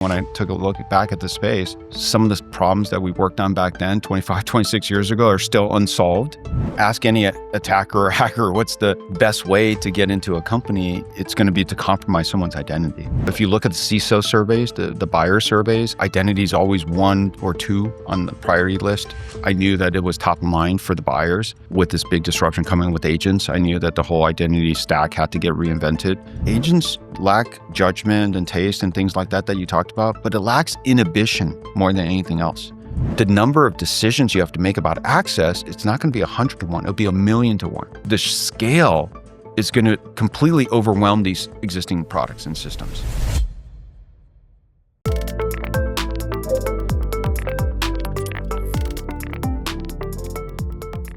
When I took a look back at the space, some of the problems that we worked on back then, 25, 26 years ago, are still unsolved. Ask any attacker or hacker, what's the best way to get into a company? It's going to be to compromise someone's identity. If you look at the CISO surveys, the buyer surveys, identity is always 1 or 2 on the priority list. I knew that it was top of mind for the buyers. With this big disruption coming with agents, I knew that the whole identity stack had to get reinvented. Agents lack judgment and taste and things like that you talked about, but it lacks inhibition more than anything else. The number of decisions you have to make about access, it's not going to be 100 to 1, it'll be 1,000,000 to 1. The scale is going to completely overwhelm these existing products and systems.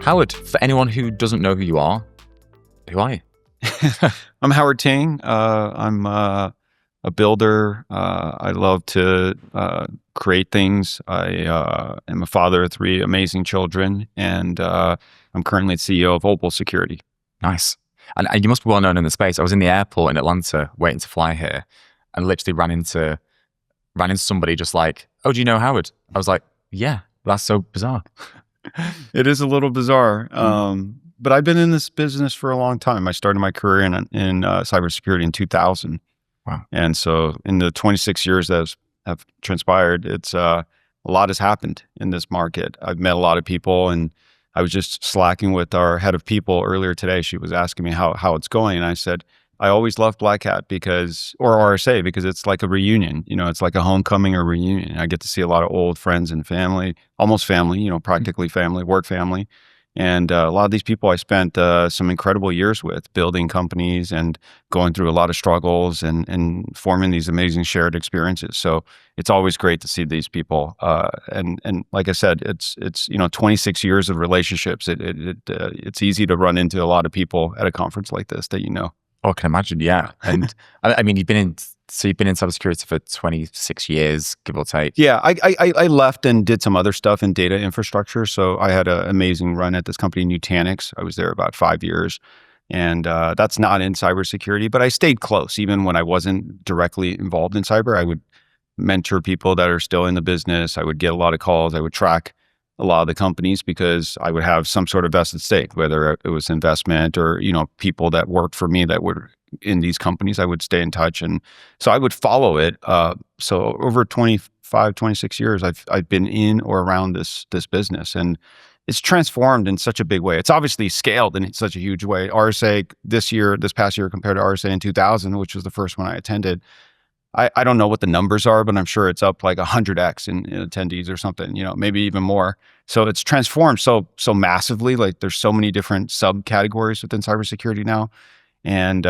Howard, for anyone who doesn't know who you are you? I'm Howard Ting. I'm a builder. I love to create things. I am a father of 3 amazing children, and I'm currently the CEO of Opal Security. Nice. And you must be well known in the space. I was in the airport in Atlanta waiting to fly here, and literally ran into somebody just like, "Oh, do you know Howard?" I was like, "Yeah." That's so bizarre. It is a little bizarre. But I've been in this business for a long time. I started my career in cybersecurity in 2000. Wow. And so in the 26 years that have transpired, it's a lot has happened in this market. I've met a lot of people, and I was just slacking with our head of people earlier today. She was asking me how it's going. And I said, I always loved Black Hat or RSA, because it's like a reunion. It's like a homecoming or reunion. I get to see a lot of old friends and family, almost family, practically family, work family. And a lot of these people I spent some incredible years with, building companies and going through a lot of struggles and forming these amazing shared experiences. So it's always great to see these people. And like I said, it's 26 years of relationships. It's easy to run into a lot of people at a conference like this that you know. Oh, I can imagine. Yeah. And I mean, you've been in cybersecurity for 26 years, give or take. Yeah, I left and did some other stuff in data infrastructure. So I had an amazing run at this company, Nutanix. I was there about 5 years. And that's not in cybersecurity, but I stayed close. Even when I wasn't directly involved in cyber, I would mentor people that are still in the business. I would get a lot of calls. I would track a lot of the companies because I would have some sort of vested stake, whether it was investment or, people that worked for me that were in these companies. I would stay in touch. And so I would follow it. So over 25, 26 years, I've been in or around this business, and it's transformed in such a big way. It's obviously scaled in such a huge way. RSA this past year compared to RSA in 2000, which was the first one I attended, I don't know what the numbers are, but I'm sure it's up like 100x in attendees or something, maybe even more. So it's transformed so massively. Like there's so many different subcategories within cybersecurity now. And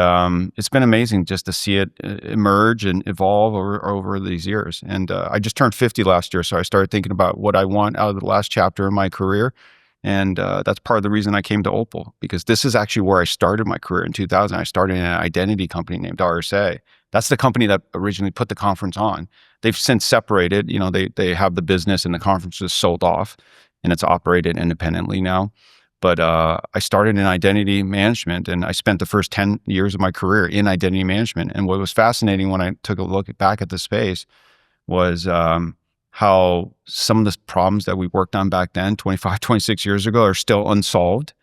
it's been amazing just to see it emerge and evolve over these years. And I just turned 50 last year, so I started thinking about what I want out of the last chapter in my career. And that's part of the reason I came to Opal, because this is actually where I started my career in 2000. I started in an identity company named RSA. That's the company that originally put the conference on. They've since separated. They have the business, and the conference is sold off, and it's operated independently now. But I started in identity management, and I spent the first 10 years of my career in identity management. And what was fascinating when I took a look back at the space was how some of the problems that we worked on back then, 25, 26 years ago, are still unsolved.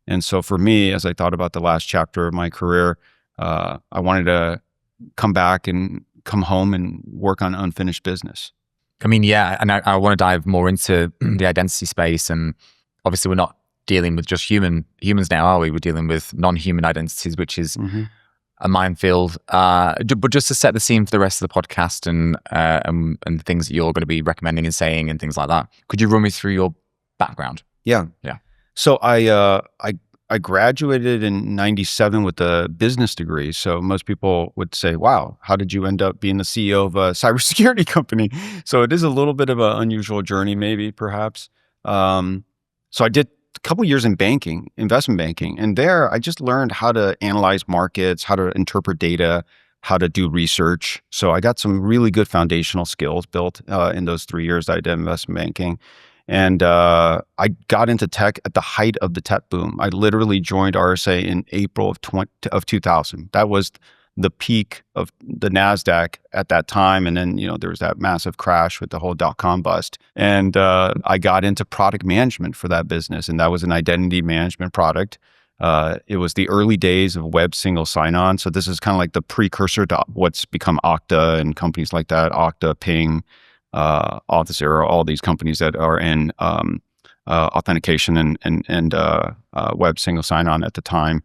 And so for me, as I thought about the last chapter of my career, I wanted to come back and come home and work on unfinished business. I mean, yeah, and I want to dive more into the identity space. And obviously we're not dealing with just humans now, are we? We're dealing with non-human identities, which is a minefield. But just to set the scene for the rest of the podcast and the things that you're going to be recommending and saying and things like that, could you run me through your background? Yeah. So I graduated in 97 with a business degree. So most people would say, wow, how did you end up being the CEO of a cybersecurity company? So it is a little bit of an unusual journey, maybe, perhaps. So I did a couple years in banking, investment banking. And there I just learned how to analyze markets, how to interpret data, how to do research. So I got some really good foundational skills built in those 3 years that I did investment banking. And I got into tech at the height of the tech boom. I literally joined RSA in April of 2000. That was the peak of the NASDAQ at that time. And then, there was that massive crash with the whole dot-com bust. And I got into product management for that business. And that was an identity management product. It was the early days of web single sign-on. So this is kind of like the precursor to what's become Okta and companies like that, Okta, Ping, Auth0, all these companies that are in authentication and web single sign-on at the time.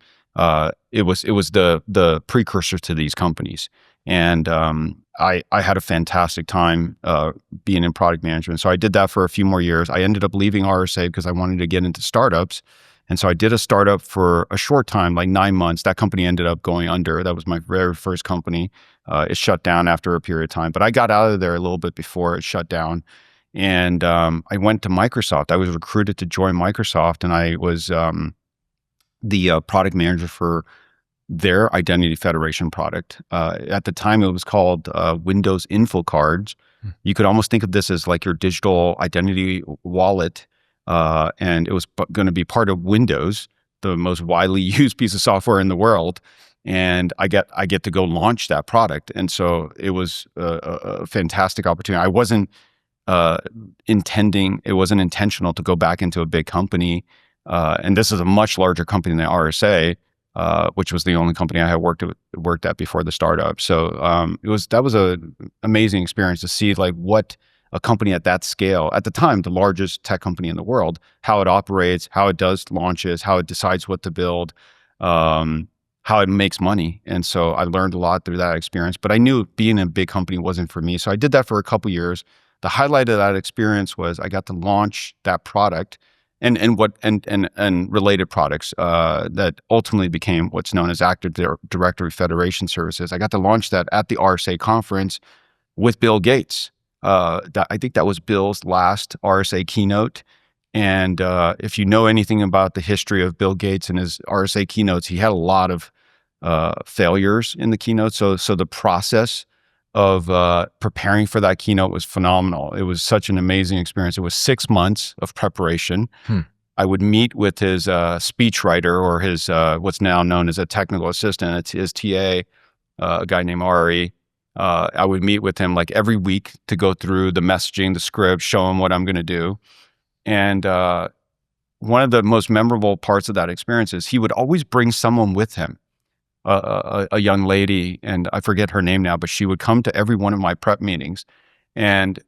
It was the precursor to these companies. And I had a fantastic time being in product management. So I did that for a few more years. I ended up leaving RSA because I wanted to get into startups. And so I did a startup for a short time, like 9 months. That company ended up going under. That was my very first company. It shut down after a period of time, but I got out of there a little bit before it shut down. And I went to Microsoft. I was recruited to join Microsoft, and I was the product manager for their Identity Federation product. At the time, it was called Windows Info Cards. You could almost think of this as like your digital identity wallet. And it was going to be part of Windows, the most widely used piece of software in the world. And I get to go launch that product. And so it was a fantastic opportunity. I wasn't it wasn't intentional to go back into a big company. And this is a much larger company than RSA, which was the only company I had worked at before the startup. So that was an amazing experience to see like what a company at that scale, at the time, the largest tech company in the world, how it operates, how it does launches, how it decides what to build, how it makes money. And so I learned a lot through that experience, but I knew being in a big company wasn't for me. So I did that for a couple years. The highlight of that experience was I got to launch that product and related products that ultimately became what's known as Active Directory Federation Services. I got to launch that at the RSA conference with Bill Gates. I think that was Bill's last RSA keynote. And if you know anything about the history of Bill Gates and his RSA keynotes, he had a lot of failures in the keynote. So the process of preparing for that keynote was phenomenal. It was such an amazing experience. It was 6 months of preparation. I would meet with his speechwriter or his what's now known as a technical assistant. It's his TA, a guy named Ari. I would meet with him like every week to go through the messaging, the script, show him what I'm going to do. And one of the most memorable parts of that experience is he would always bring someone with him, a young lady, and I forget her name now, but she would come to every one of my prep meetings. And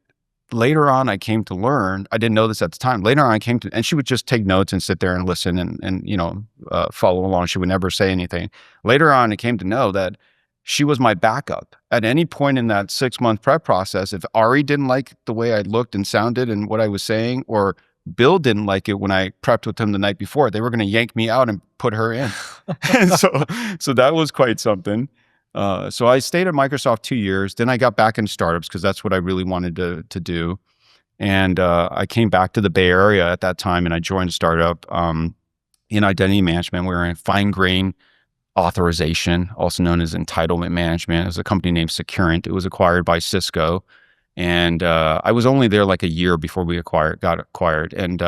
later on, I came to learn, I didn't know this at the time, later on and she would just take notes and sit there and listen and follow along. She would never say anything. Later on, I came to know that she was my backup. At any point in that 6-month prep process, if Ari didn't like the way I looked and sounded and what I was saying, or Bill didn't like it when I prepped with him the night before, they were going to yank me out and put her in. And so that was quite something. So I stayed at Microsoft 2 years. Then I got back into startups because that's what I really wanted to do. And I came back to the Bay Area at that time, and I joined a startup in identity management. We were in fine-grained authorization, also known as entitlement management. It was a company named Securant. It was acquired by Cisco. And I was only there like a year before we got acquired. And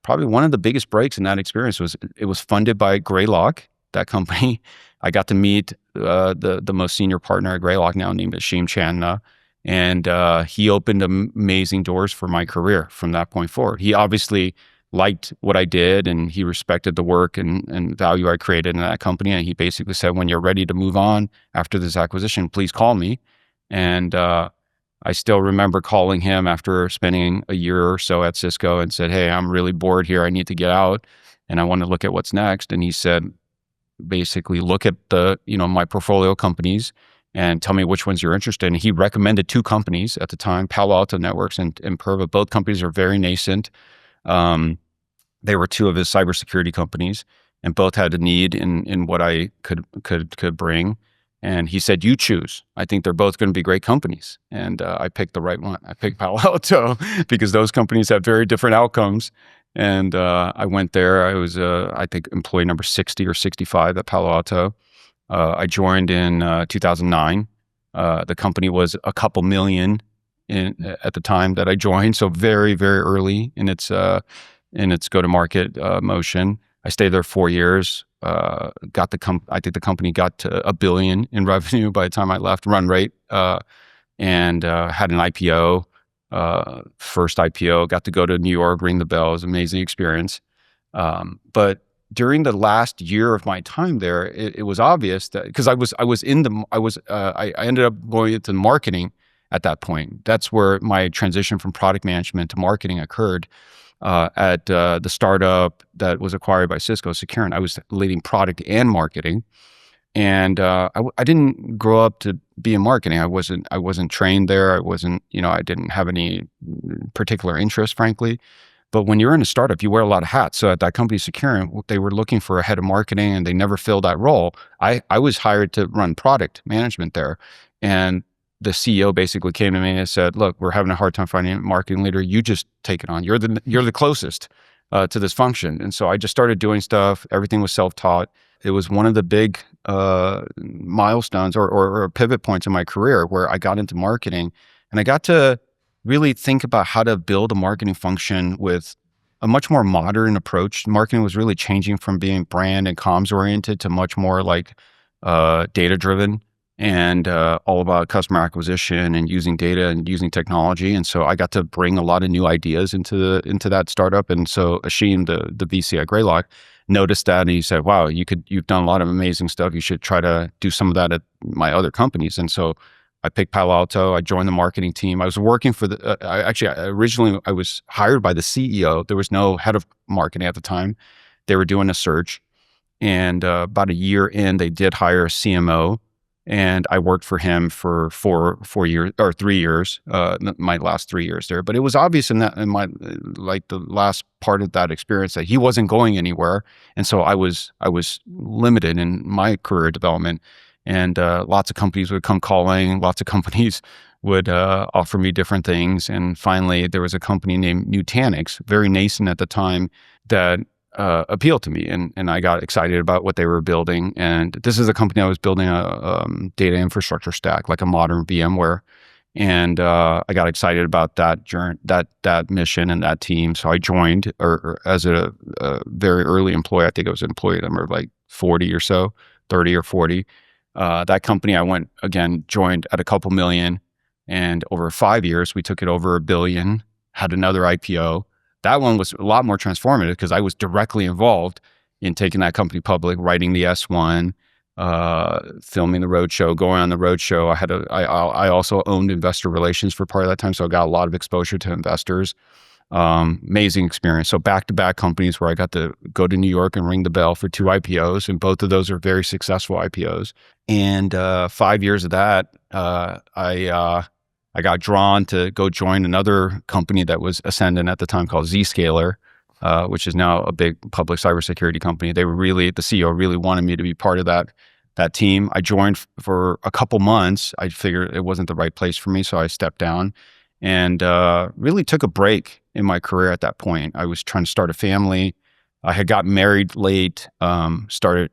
probably one of the biggest breaks in that experience was it was funded by Greylock, that company. I got to meet the most senior partner at Greylock now, named Ashim Chandna. And he opened amazing doors for my career from that point forward. He obviously liked what I did, and he respected the work and value I created in that company. And he basically said, when you're ready to move on after this acquisition, please call me. And I still remember calling him after spending a year or so at Cisco and said, hey, I'm really bored here. I need to get out and I want to look at what's next. And he said, basically, look at my portfolio companies and tell me which ones you're interested in. He recommended 2 companies at the time, Palo Alto Networks and Imperva. Both companies are very nascent. They were 2 of his cybersecurity companies, and both had a need in what I could bring. And he said, you choose. I think they're both going to be great companies. And I picked the right one. I picked Palo Alto because those companies have very different outcomes. And I went there. I was, I think, employee number 60 or 65 at Palo Alto. I joined in 2009. The company was a couple million at the time that I joined. So very, very early in its go-to-market motion. I stayed there 4 years. got I think the company got to $1 billion in revenue by the time I left, run rate, and had an IPO, first IPO. Got to go to New York, ring the bell. It was an amazing experience. But during the last year of my time there, it was obvious that because I ended up going into marketing at that point. That's where my transition from product management to marketing occurred. At the startup that was acquired by Cisco, Securant, I was leading product and marketing, and I didn't grow up to be in marketing. I wasn't trained there. I wasn't, I didn't have any particular interest, frankly. But when you're in a startup, you wear a lot of hats. So at that company, Securant, they were looking for a head of marketing, and they never filled that role. I was hired to run product management there, and the CEO basically came to me and said, "Look, we're having a hard time finding a marketing leader. You just take it on. You're the closest to this function." And so I just started doing stuff. Everything was self-taught. It was one of the big milestones or pivot points in my career where I got into marketing, and I got to really think about how to build a marketing function with a much more modern approach. Marketing was really changing from being brand and comms oriented to much more like data driven and all about customer acquisition and using data and using technology. And so I got to bring a lot of new ideas into that startup. And so Ashim, the VC at Greylock, noticed that, and he said, "Wow, you've done a lot of amazing stuff. You should try to do some of that at my other companies." And so I picked Palo Alto. I joined the marketing team. I was working for originally I was hired by the CEO. There was no head of marketing at the time. They were doing a search, and about a year in, they did hire a CMO, and I worked for him for 4 years or 3 years, my last 3 years there. But it was obvious in my like the last part of that experience that he wasn't going anywhere, and so I was limited in my career development. And lots of companies would come calling. Lots of companies would offer me different things. And finally, there was a company named Nutanix, very nascent at the time, that appealed to me. And I got excited about what they were building. And this is a company I was building a data infrastructure stack, like a modern VMware. And I got excited about that journey, that mission and that team. So I joined, or as a very early employee. I think I was an employee number like 40 or so, 30 or 40. That company I joined at a couple million, and over 5 years, we took it over $1 billion, had another IPO. That one was a lot more transformative because I was directly involved in taking that company public, writing the S1, filming the roadshow, going on the roadshow. I also owned investor relations for part of that time, so I got a lot of exposure to investors. Amazing experience. So back-to-back companies where I got to go to New York and ring the bell for 2 IPOs, and both of those are very successful IPOs. And 5 years of that, I got drawn to go join another company that was ascendant at the time called Zscaler, which is now a big public cybersecurity company. The CEO really wanted me to be part of that team. I joined for a couple months. I figured it wasn't the right place for me, so I stepped down and really took a break in my career at that point. I was trying to start a family. I had gotten married late, started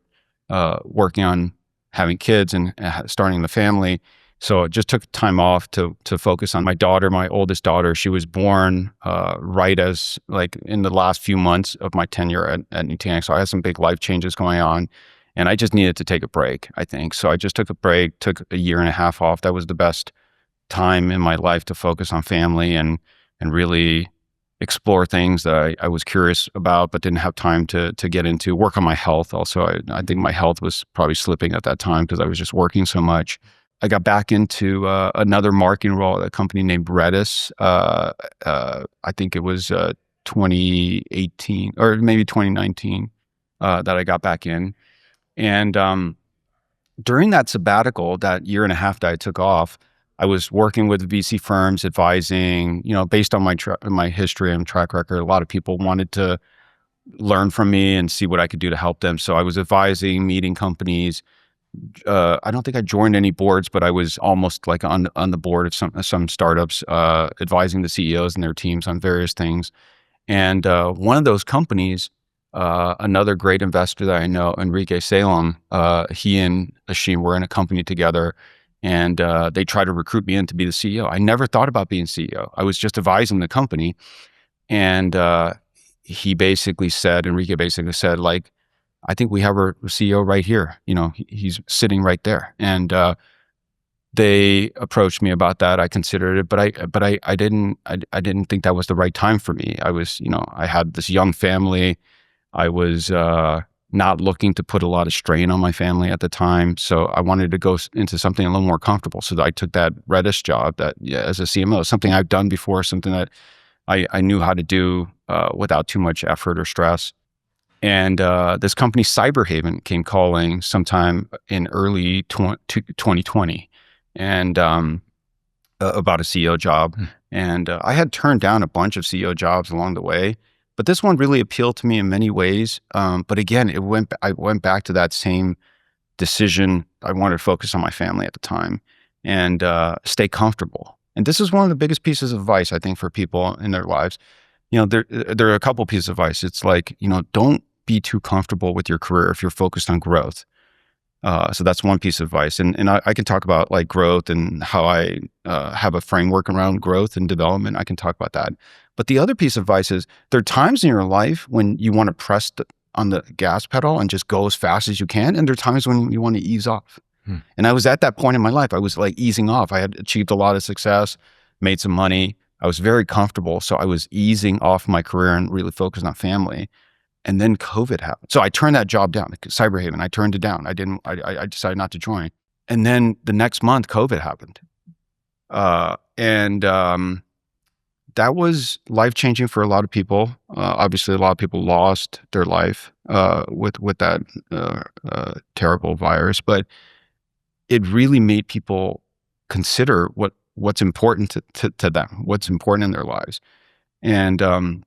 working on having kids and starting the family. So I just took time off to focus on my daughter, my oldest daughter. She was born right as like in the last few months of my tenure at Nutanix. So I had some big life changes going on, and I just needed to take a break, I think. So I just took a break, took a 1.5 years off. That was the best time in my life to focus on family and really explore things that I was curious about, but didn't have time to get into. Work on my health also. I think my health was probably slipping at that time because I was just working so much. I got back into another marketing role at a company named Redis. I think it was 2018 or maybe 2019 that I got back in. And during that sabbatical, that 1.5 years that I took off, I was working with VC firms, advising, based on my history and track record. A lot of people wanted to learn from me and see what I could do to help them. So I was advising, meeting companies. I don't think I joined any boards, but I was almost like on the board of some startups, advising the CEOs and their teams on various things. And one of those companies, another great investor that I know, Enrique Salem, he and Ashim were in a company together, and they tried to recruit me in to be the CEO. I never thought about being CEO. I was just advising the company. And Enrique basically said, like, I think we have our CEO right here. He's sitting right there. And they approached me about that. I considered it, but I didn't think that was the right time for me. I had this young family. I was not looking to put a lot of strain on my family at the time. So I wanted to go into something a little more comfortable. So I took that Redis job as a CMO, something I've done before, something that I knew how to do without too much effort or stress. And this company, Cyberhaven, came calling sometime in early 2020 and about a CEO job. And I had turned down a bunch of CEO jobs along the way, but this one really appealed to me in many ways. But again, I went back to that same decision. I wanted to focus on my family at the time and stay comfortable. And this is one of the biggest pieces of advice, I think, for people in their lives. There are a couple pieces of advice. It's like, don't be too comfortable with your career if you're focused on growth. So that's one piece of advice. And I can talk about like growth and how I have a framework around growth and development. I can talk about that. But the other piece of advice is there are times in your life when you want to press on the gas pedal and just go as fast as you can. And there are times when you want to ease off. And I was at that point in my life. I was like easing off. I had achieved a lot of success, made some money. I was very comfortable. So I was easing off my career and really focused on family. And then COVID happened. So I turned that job down, Cyberhaven. I turned it down. I decided not to join. And then the next month, COVID happened. And that was life-changing for a lot of people. Obviously, a lot of people lost their life with that terrible virus. But it really made people consider what's important to them, what's important in their lives. And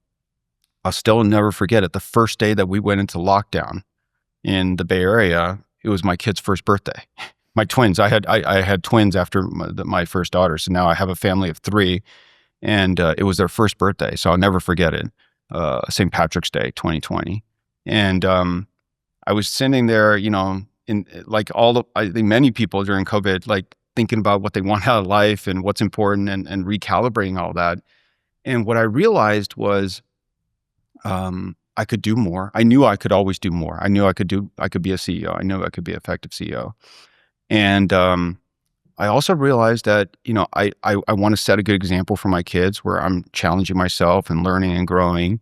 I'll still never forget it. The first day that we went into lockdown in the Bay Area, it was my kid's first birthday. My twins. I had twins after my first daughter, so now I have a family of 3, and it was their first birthday. So I'll never forget it. St. Patrick's Day, 2020, and I was sitting there, in like I think many people during COVID, like thinking about what they want out of life and what's important, and recalibrating all that. And what I realized was, I could do more. I knew I could always do more. I knew I could be a CEO. I knew I could be an effective CEO. And I also realized that, I want to set a good example for my kids where I'm challenging myself and learning and growing.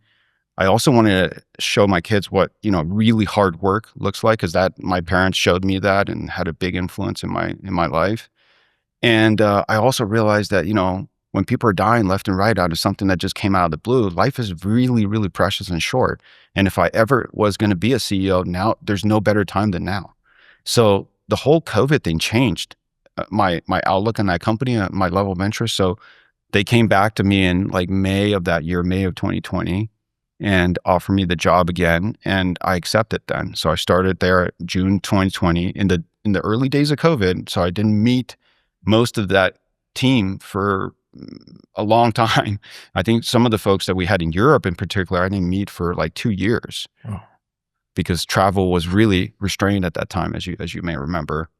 I also want to show my kids what, really hard work looks like, because my parents showed me that and had a big influence in my life. And I also realized that, when people are dying left and right out of something that just came out of the blue, life is really, really precious and short. And if I ever was going to be a CEO, now there's no better time than now. So the whole COVID thing changed my outlook on that company, my level of interest. So they came back to me in like May of that year, May of 2020, and offered me the job again. And I accepted then. So I started there June 2020 in the early days of COVID. So I didn't meet most of that team for a long time. I think some of the folks that we had in Europe in particular, I didn't meet for like 2 years because travel was really restrained at that time, as you may remember.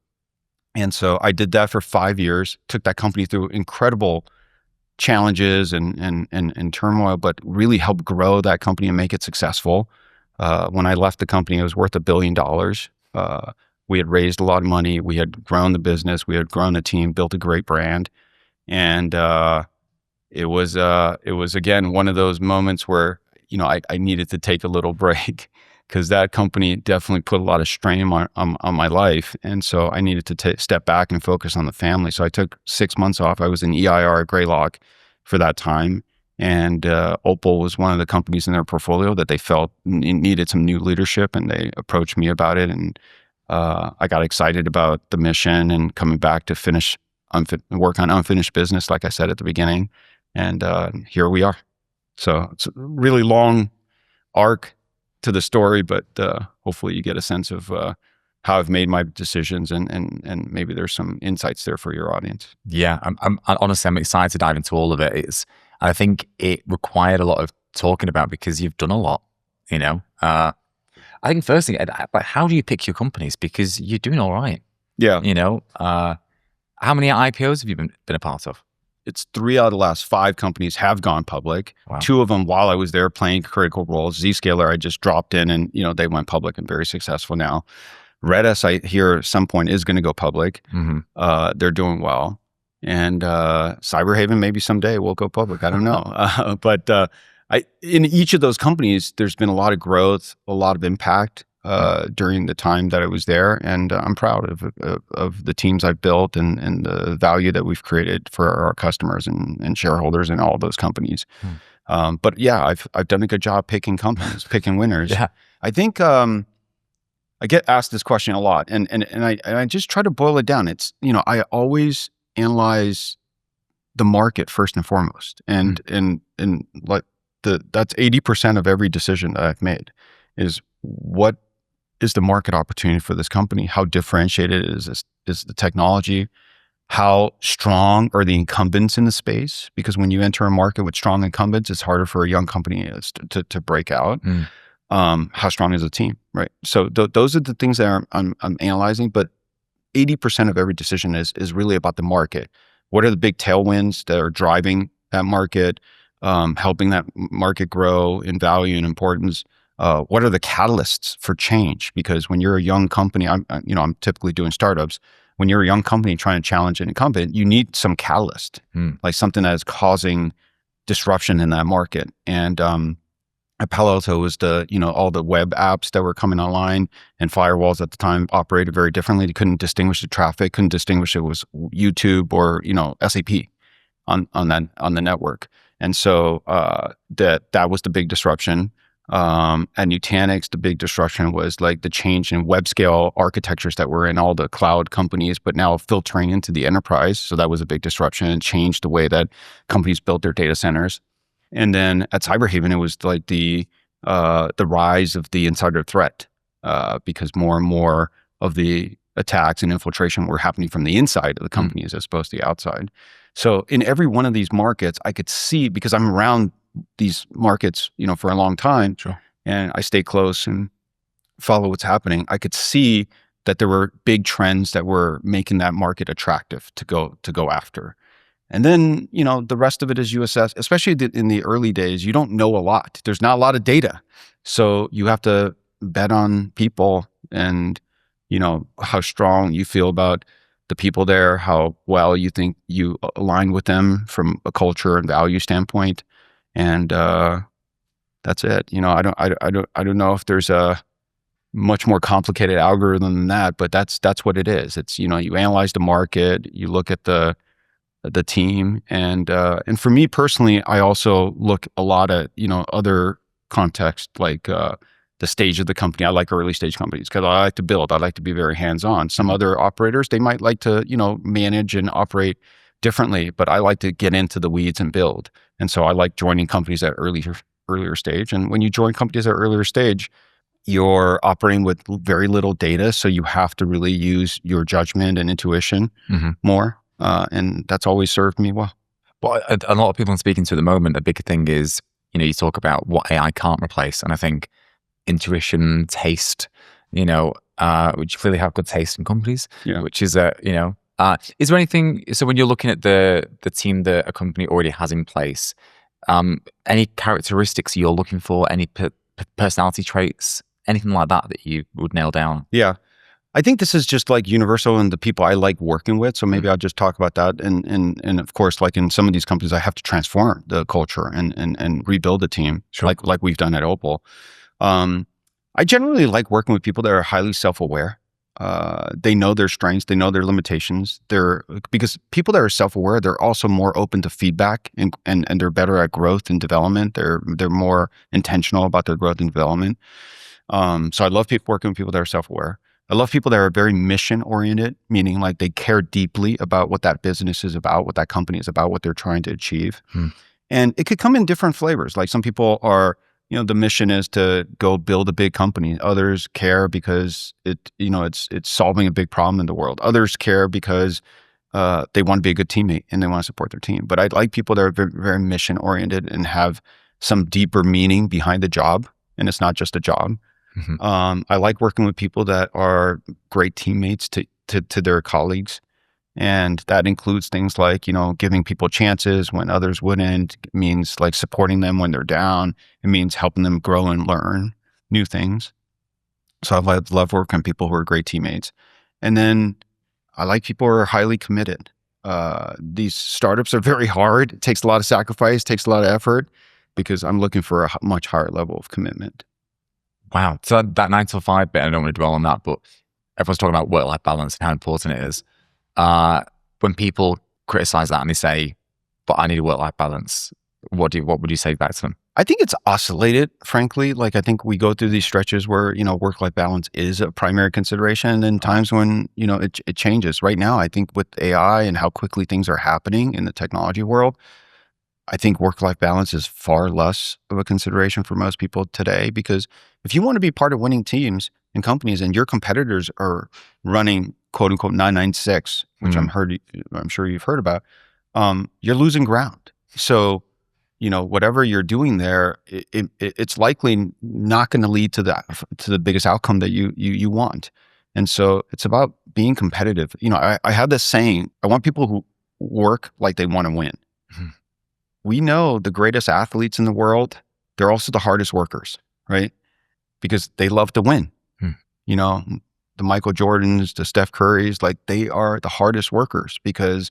And so I did that for 5 years, took that company through incredible challenges and turmoil, but really helped grow that company and make it successful. When I left the company, it was worth $1 billion. We had raised a lot of money. We had grown the business. We had grown the team, built a great brand. And it was again one of those moments where I needed to take a little break because that company definitely put a lot of strain on my life, and so I needed to step back and focus on the family. So I took 6 months off. I was in EIR at Greylock for that time, and Opal was one of the companies in their portfolio that they felt needed some new leadership, and they approached me about it, and I got excited about the mission and coming back to work on unfinished business, like I said at the beginning. And here we are. So it's a really long arc to the story, but hopefully you get a sense of how I've made my decisions, and maybe there's some insights there for your audience. Yeah, honestly, I'm excited to dive into all of it. I think it required a lot of talking about because you've done a lot, I think first thing, but how do you pick your companies? Because you're doing all right. Yeah. How many IPOs have you been a part of? it's 3 out of the last 5 companies have gone public. Wow. 2 of them, while I was there, playing critical roles. Zscaler, I just dropped in, and they went public and very successful now. Redis, I hear at some point is going to go public. They're doing well, and Cyberhaven maybe someday will go public. I don't know, but in each of those companies, there's been a lot of growth, a lot of impact during the time that I was there, and I'm proud of the teams I've built and the value that we've created for our customers and shareholders in all those companies. But yeah, I've done a good job picking companies, picking winners. Yeah. I think I get asked this question a lot, and I just try to boil it down. It's I always analyze the market first and foremost, and like that's 80% of every decision that I've made is what is the market opportunity for this company? How differentiated is the technology? How strong are the incumbents in the space? Because when you enter a market with strong incumbents, it's harder for a young company to break out. How strong is the team, right? So those are the things that I'm analyzing. But 80% of every decision is really about the market. What are the big tailwinds that are driving that market, helping that market grow in value and importance? What are the catalysts for change? Because when you're a young company, I'm typically doing startups. When you're a young company trying to challenge an incumbent, you need some catalyst, like something that is causing disruption in that market. And at Palo Alto was all the web apps that were coming online, and firewalls at the time operated very differently. They couldn't distinguish the traffic, couldn't distinguish it was YouTube or SAP on the network. And so that was the big disruption. At Nutanix, the big disruption was like the change in web scale architectures that were in all the cloud companies, but now filtering into the enterprise. So that was a big disruption and changed the way that companies built their data centers. And then at Cyberhaven, it was like the rise of the insider threat, because more and more of the attacks and infiltration were happening from the inside of the companies as opposed to the outside. So in every one of these markets, I could see, because I'm around these markets, for a long time, and I stay close and follow what's happening. I could see that there were big trends that were making that market attractive to go after. And then, the rest of it is you assess, especially in the early days, you don't know a lot. There's not a lot of data. So you have to bet on people and, how strong you feel about the people there, how well you think you align with them from a culture and value standpoint. And that's it. I don't know if there's a much more complicated algorithm than that, but that's what it is. It's, you analyze the market, you look at the team, and for me personally, I also look a lot at other context, like the stage of the company. I like early stage companies because I like to build. I like to be very hands on. Some other operators, they might like to manage and operate differently, but I like to get into the weeds and build. And so I like joining companies at earlier stage. And when you join companies at earlier stage, you're operating with very little data, so you have to really use your judgment and intuition more. And that's always served me well. Well, a lot of people I'm speaking to at the moment, a big thing is, you talk about what AI can't replace. And I think intuition, taste, which clearly have good taste in companies, which is, is there anything, so when you're looking at the team that a company already has in place, any characteristics you're looking for, any personality traits, anything like that you would nail down? Yeah. I think this is just like universal in the people I like working with. So maybe I'll just talk about that. And of course, like in some of these companies, I have to transform the culture and rebuild the team, like we've done at Opal. I generally like working with people that are highly self-aware. They know their strengths, they know their limitations. Because people that are self-aware, they're also more open to feedback and they're better at growth and development. They're more intentional about their growth and development. So I love working with people that are self-aware. I love people that are very mission-oriented, meaning like they care deeply about what that business is about, what that company is about, what they're trying to achieve. And it could come in different flavors. Like some people are, the mission is to go build a big company. Others care because it's solving a big problem in the world. Others care because they want to be a good teammate and they want to support their team. But I like people that are very, very mission-oriented and have some deeper meaning behind the job, and it's not just a job. I like working with people that are great teammates to their colleagues. And that includes things like, giving people chances when others wouldn't. It means like supporting them when they're down. It means helping them grow and learn new things. So I love working with people who are great teammates. And then I like people who are highly committed. These startups are very hard. It takes a lot of sacrifice, takes a lot of effort, because I'm looking for a much higher level of commitment. Wow. So that 9 to 5 bit, I don't want to dwell on that, but everyone's talking about work-life balance and how important it is. When people criticize that and they say, but I need a work-life balance, what would you say back to them? I think it's oscillated, frankly. Like, I think we go through these stretches where, work-life balance is a primary consideration, and then times when, it changes. Right now, I think with AI and how quickly things are happening in the technology world, I think work-life balance is far less of a consideration for most people today, because if you want to be part of winning teams and companies and your competitors are running quote unquote 996, which I'm sure you've heard about, you're losing ground. So, whatever you're doing there, it's likely not going to lead to the biggest outcome that you want. And so it's about being competitive. I have this saying: I want people who work like they want to win. We know the greatest athletes in the world, they're also the hardest workers, right? Because they love to win. The Michael Jordans, the Steph Currys, like, they are the hardest workers because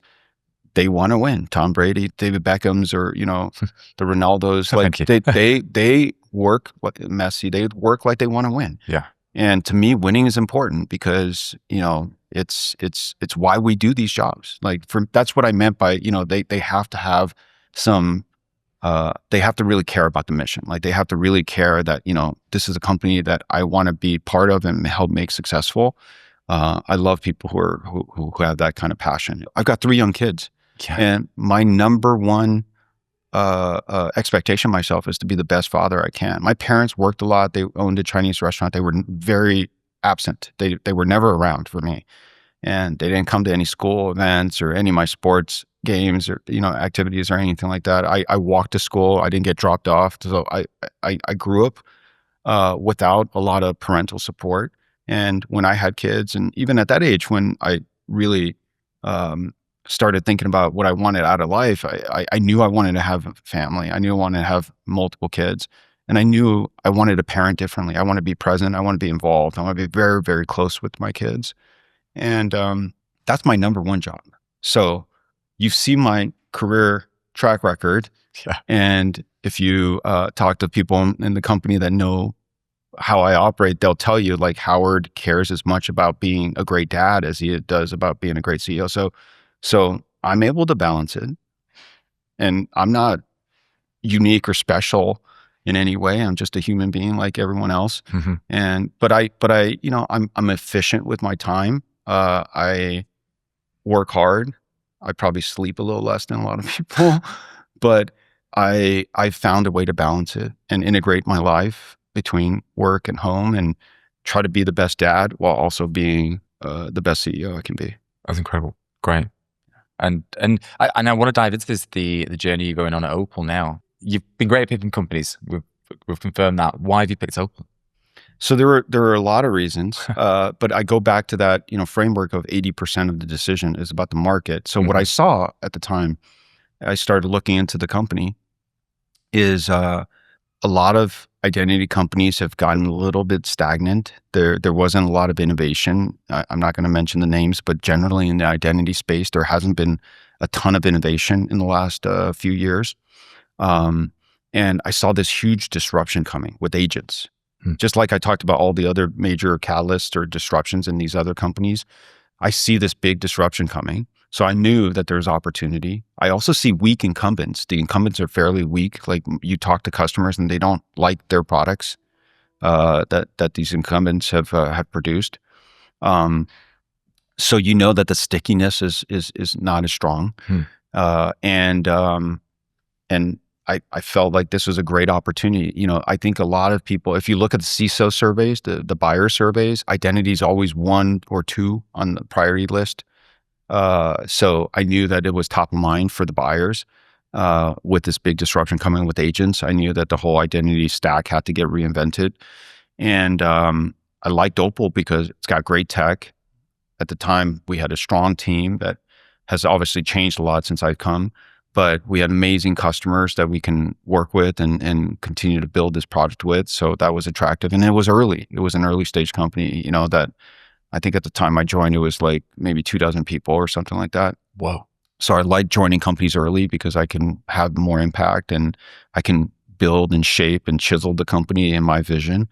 they want to win. Tom Brady, David Beckhams, or, the Ronaldos, like they work like Messi, they work like they want to win. Yeah. And to me, winning is important because, it's why we do these jobs. Like, that's what I meant by, they have to have some, they have to really care about the mission. Like, they have to really care that, this is a company that I want to be part of and help make successful. I love people who have that kind of passion. I've got 3 young kids, and my number one expectation of myself is to be the best father I can. My parents worked a lot. They owned a Chinese restaurant. They were very absent. They were never around for me, and they didn't come to any school events or any of my sports games or activities or anything like that. I walked to school. I didn't get dropped off. So I grew up without a lot of parental support. And when I had kids, and even at that age when I really started thinking about what I wanted out of life, I knew I wanted to have a family. I knew I wanted to have multiple kids, and I knew I wanted to parent differently. I want to be present. I want to be involved. I want to be very, very close with my kids, and that's my number one job. So you've seen my career track record. Yeah. And if you talk to people in the company that know how I operate, they'll tell you, like, Howard cares as much about being a great dad as he does about being a great CEO. So I'm able to balance it, and I'm not unique or special in any way. I'm just a human being like everyone else. But I, I'm efficient with my time. I work hard. I probably sleep a little less than a lot of people, but I found a way to balance it and integrate my life between work and home, and try to be the best dad while also being the best CEO I can be. That's incredible. Great. And I want to dive into this, the journey you're going on at Opal now. You've been great at picking companies. We've confirmed that. Why have you picked Opal? So there are a lot of reasons, but I go back to that framework of 80% of the decision is about the market. So what I saw at the time, I started looking into the company, is a lot of identity companies have gotten a little bit stagnant. There wasn't a lot of innovation. I'm not going to mention the names, but generally in the identity space, there hasn't been a ton of innovation in the last few years. And I saw this huge disruption coming with agents. Just like I talked about all the other major catalysts or disruptions in these other companies, I see this big disruption coming. So I knew that there's opportunity. I also see weak incumbents. The incumbents are fairly weak. Like, you talk to customers and they don't like their products that these incumbents have produced. So that the stickiness is not as strong. And I felt like this was a great opportunity. I think a lot of people, if you look at the CISO surveys, the buyer surveys, identity is always 1 or 2 on the priority list. So I knew that it was top of mind for the buyers. With this big disruption coming with agents, I knew that the whole identity stack had to get reinvented. And I liked Opal because it's got great tech. At the time, we had a strong team that has obviously changed a lot since I've come, but we had amazing customers that we can work with and continue to build this product with. So that was attractive. And it was early. It was an early stage company, that I think at the time I joined, it was like maybe 24 people or something like that. Whoa. So I like joining companies early because I can have more impact and I can build and shape and chisel the company in my vision.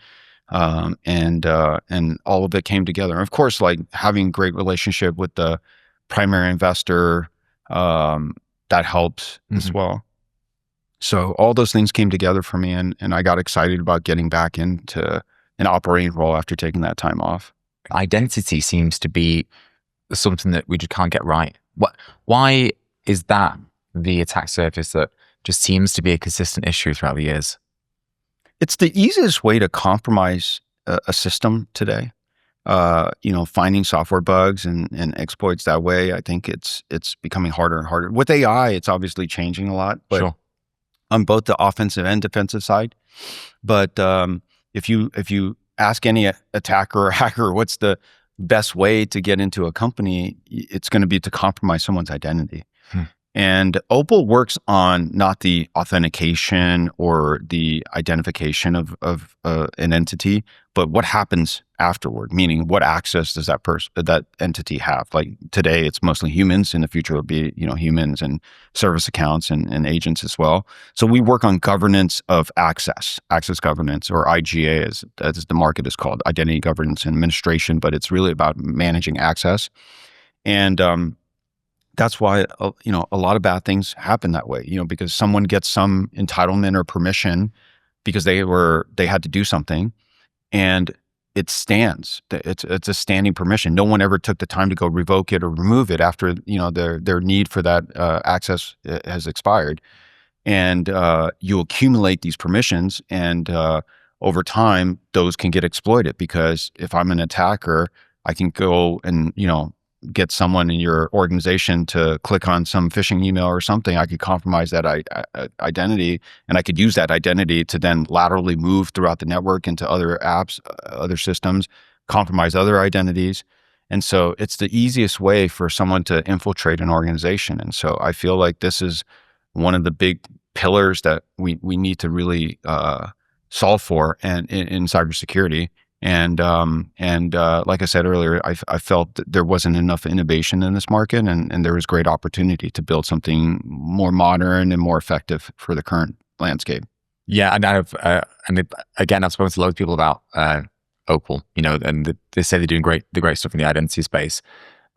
And all of it came together. And of course, like having great relationship with the primary investor, that helps as well. So all those things came together for me, and I got excited about getting back into an operating role after taking that time off. Identity seems to be something that we just can't get right. Why is that the attack surface that just seems to be a consistent issue throughout the years? It's the easiest way to compromise a system today. Finding software bugs and exploits that way, I think it's becoming harder and harder. With AI, it's obviously changing a lot, but Sure. on both the offensive and defensive side. But if you ask any attacker or hacker, what's the best way to get into a company, it's going to be to compromise someone's identity. And Opal works on not the authentication or the identification of an entity, but what happens afterward, meaning what access does that entity have? Like today, it's mostly humans. In the future, it'll be, humans and service accounts and agents as well. So we work on governance of access governance, or IGA as the market is called, identity governance and administration, but it's really about managing access. And, that's why, a lot of bad things happen that way, because someone gets some entitlement or permission because they had to do something, and it stands. It's a standing permission. No one ever took the time to go revoke it or remove it after, their need for that access has expired. And you accumulate these permissions, and over time, those can get exploited, because if I'm an attacker, I can go and, get someone in your organization to click on some phishing email or something. I could compromise that identity, and I could use that identity to then laterally move throughout the network into other apps, other systems, compromise other identities. And so it's the easiest way for someone to infiltrate an organization. And so I feel like this is one of the big pillars that we need to really solve for and in cybersecurity. And like I said earlier, I felt that there wasn't enough innovation in this market, and there was great opportunity to build something more modern and more effective for the current landscape. Yeah, and again, I've spoken to a lot of people about Opal, and they say they're doing great stuff in the identity space.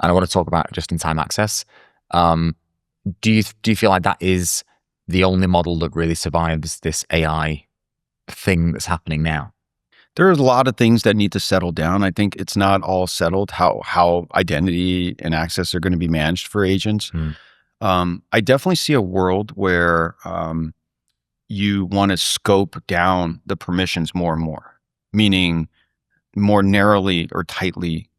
And I want to talk about just-in-time access. Do you feel like that is the only model that really survives this AI thing that's happening now? There's a lot of things that need to settle down. I think it's not all settled how identity and access are going to be managed for agents. I definitely see a world where you want to scope down the permissions more and more, meaning more narrowly or tightly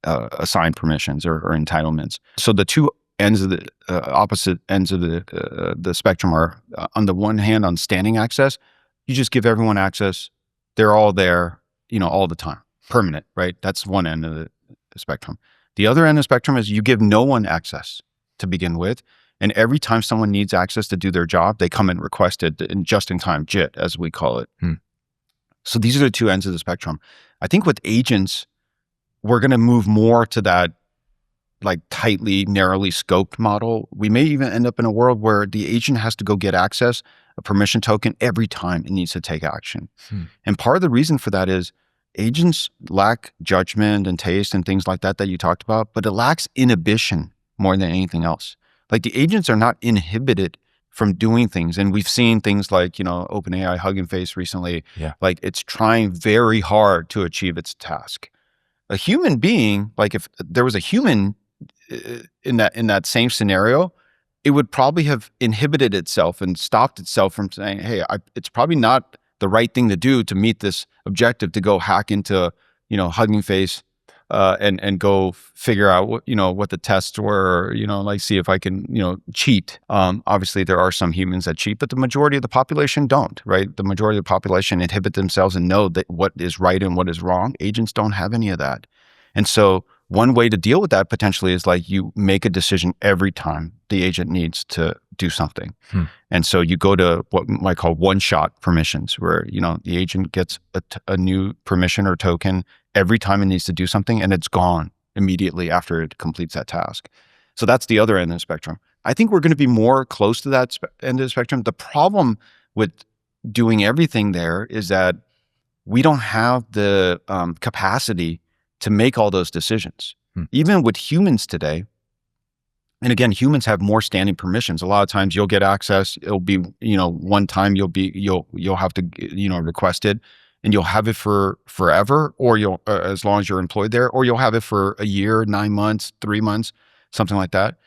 assigned permissions or entitlements. So the two ends of the opposite ends of the spectrum are, on the one hand, on standing access, you just give everyone access. They're all there, all the time, permanent, right? That's one end of the spectrum. The other end of the spectrum is you give no one access to begin with. And every time someone needs access to do their job, they come and request it in just-in-time JIT, as we call it. So these are the two ends of the spectrum. I think with agents, we're going to move more to that like tightly, narrowly scoped model. We may even end up in a world where the agent has to go get access, a permission token, every time it needs to take action. And part of the reason for that is agents lack judgment and taste and things like that you talked about, but it lacks inhibition more than anything else. Like the agents are not inhibited from doing things. And we've seen things like, OpenAI Hugging Face recently. Yeah. Like it's trying very hard to achieve its task. A human being, like if there was a human in that same scenario, it would probably have inhibited itself and stopped itself from saying, hey, it's probably not the right thing to do to meet this objective, to go hack into, Hugging Face and go figure out what the tests were, like see if I can, cheat. Obviously there are some humans that cheat, but the majority of the population don't, right? The majority of the population inhibit themselves and know that what is right and what is wrong. Agents don't have any of that. And so one way to deal with that potentially is like you make a decision every time the agent needs to do something. And so you go to what we might call one-shot permissions, where, the agent gets a new permission or token every time it needs to do something, and it's gone immediately after it completes that task. So that's the other end of the spectrum. I think we're going to be more close to that end of the spectrum. The problem with doing everything there is that we don't have the capacity to make all those decisions. Even with humans today, and again, humans have more standing permissions. A lot of times you'll get access. It'll be, one time you'll have to, request it, and you'll have it for forever, or as long as you're employed there, or you'll have it for a year, 9 months, 3 months, something like that.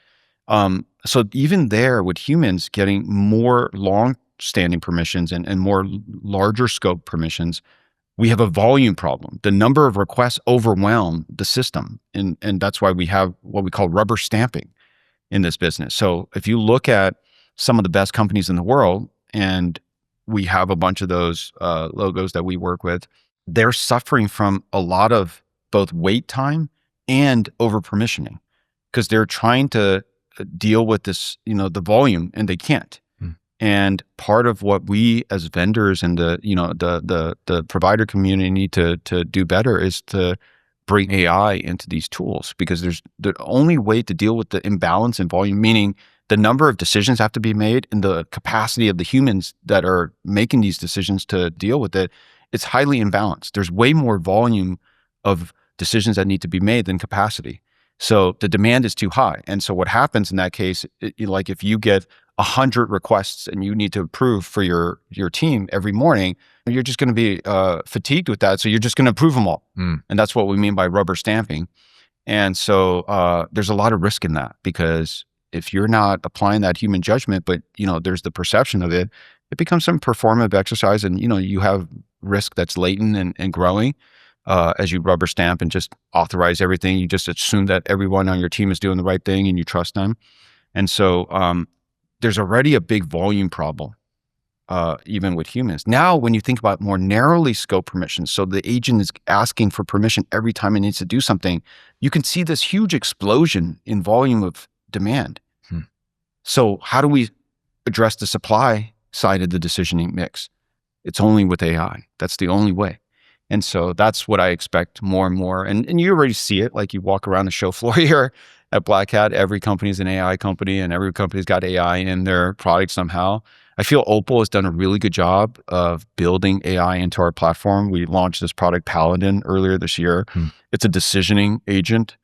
So even there with humans getting more long-standing permissions and more larger scope permissions, we have a volume problem. The number of requests overwhelm the system. And that's why we have what we call rubber stamping in this business. So if you look at some of the best companies in the world, and we have a bunch of those logos that we work with, they're suffering from a lot of both wait time and over permissioning, because they're trying to deal with this, the volume, and they can't. And part of what we as vendors and the provider community need to do better is to bring AI into these tools, because there's the only way to deal with the imbalance in volume, meaning the number of decisions have to be made and the capacity of the humans that are making these decisions to deal with it. It's highly imbalanced. There's way more volume of decisions that need to be made than capacity. So the demand is too high. And so what happens in that case, like if you get 100 requests and you need to approve for your team every morning, you're just going to be fatigued with that. So you're just going to approve them all. And that's what we mean by rubber stamping. And so there's a lot of risk in that, because if you're not applying that human judgment, but there's the perception of it, it becomes some performative exercise, and you have risk that's latent and growing. As you rubber stamp and just authorize everything, you just assume that everyone on your team is doing the right thing and you trust them. And so there's already a big volume problem, even with humans. Now, when you think about more narrowly scoped permissions, so the agent is asking for permission every time it needs to do something, you can see this huge explosion in volume of demand. So how do we address the supply side of the decisioning mix? It's only with AI. That's the only way. And so that's what I expect more and more. And you already see it, like you walk around the show floor here at Black Hat, every company is an AI company, and every company's got AI in their product somehow. I feel Opal has done a really good job of building AI into our platform. We launched this product, Paladin, earlier this year. It's a decisioning agent